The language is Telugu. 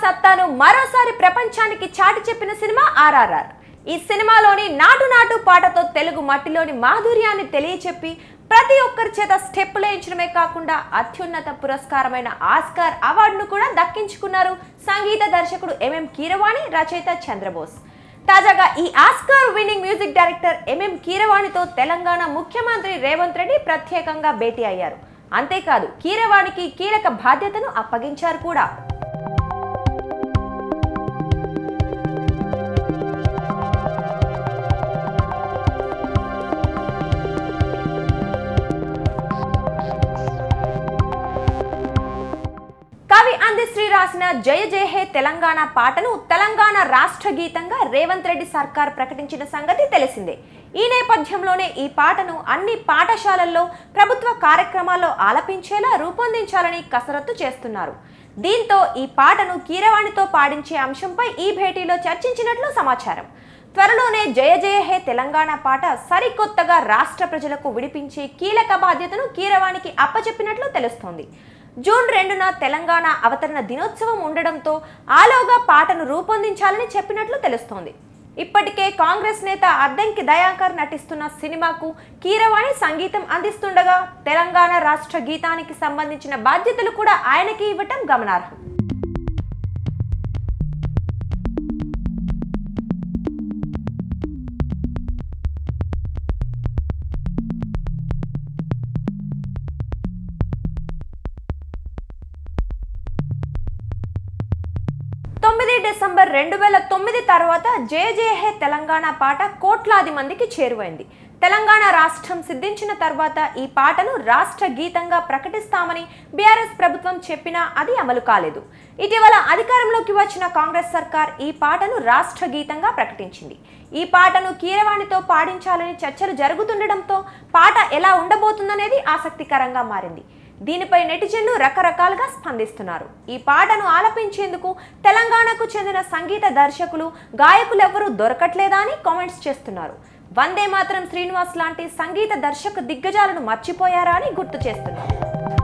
సత్తాను మరోసారి ప్రపంచానికి చాటి చెప్పిన సినిమా ఆర్ఆర్ఆర్. ఈ సినిమాలోని నాటు నాటు పాటతో తెలుగు మట్టిలోని మాధుర్యాన్ని తెలియచెప్పి ప్రతి ఒక్కరి చేత స్టెప్పులు వేయించడమే కాకుండా అత్యున్నత పురస్కారమైన ఆస్కార్ అవార్డును కూడా దక్కించుకున్నారు సంగీత దర్శకుడు ఎంఎం కీరవాణి, రచయిత చంద్రబోస్. తాజాగా ఈ Oscar winning music director MM కీరవాణితో తెలంగాణ ముఖ్యమంత్రి రేవంత్ రెడ్డి ప్రత్యేకంగా భేటీ అయ్యారు. అంతేకాదు, కీరవాణికి కీలక బాధ్యతను అప్పగించారు కూడా. కవి అందశ్రీ రాసిన జయ జయ హే తెలంగాణ పాటను తెలంగాణ రాష్ట్ర గీతంగా రేవంత్ రెడ్డి సర్కార్ ప్రకటించిన సంగతి తెలిసిందే. ఈ నేపథ్యంలోనే ఈ పాటను అన్ని పాఠశాలల్లో ప్రభుత్వ కార్యక్రమాల్లో ఆలపించేలా రూపొందించాలని కసరత్తు చేస్తున్నారు. దీంతో ఈ పాటను కీరవాణితో పాడించే అంశంపై ఈ భేటీలో చర్చించినట్లు సమాచారం. త్వరలోనే జయ జయ హే తెలంగాణ పాట సరికొత్తగా రాష్ట్ర ప్రజలకు విడిపించే కీలక బాధ్యతను కీరవాణికి అప్పచెప్పినట్లు తెలుస్తోంది. జూన్ 2న తెలంగాణ అవతరణ దినోత్సవం ఉండడంతో ఆలోగా పాటను రూపొందించాలని చెప్పినట్లు తెలుస్తోంది. ఇప్పటికే కాంగ్రెస్ నేత అద్దంకి దయాకర్ నటిస్తున్న సినిమాకు కీరవాణి సంగీతం అందిస్తుండగా తెలంగాణ రాష్ట్ర గీతానికి సంబంధించిన బాధ్యతలు కూడా ఆయనకి ఇవ్వటం గమనార్హం. డిసెంబర్ 2009 తర్వాత జయ జయ హే తెలంగాణ పాట కోట్లాది మందికి చేరువైంది. తెలంగాణ రాష్ట్రం సిద్ధించిన తర్వాత ఈ పాటను రాష్ట్ర గీతంగా ప్రకటిస్తామని బీఆర్ఎస్ ప్రభుత్వం చెప్పినా అది అమలు కాలేదు. ఇటీవల అధికారంలోకి వచ్చిన కాంగ్రెస్ సర్కార్ ఈ పాటను రాష్ట్ర గీతంగా ప్రకటించింది. ఈ పాటను కీరవాణితో పాడించాలని చర్చలు జరుగుతుండటంతో పాట ఎలా ఉండబోతుందనేది ఆసక్తికరంగా మారింది. దీనిపై నెటిజన్లు రకరకాలుగా స్పందిస్తున్నారు. ఈ పాటను ఆలపించేందుకు తెలంగాణకు చెందిన సంగీత దర్శకులు, గాయకులెవరూ దొరకట్లేదా అని కామెంట్స్ చేస్తున్నారు. వందే మాతరం శ్రీనివాస్ లాంటి సంగీత దర్శక దిగ్గజాలను మర్చిపోయారా అని గుర్తు చేస్తున్నారు.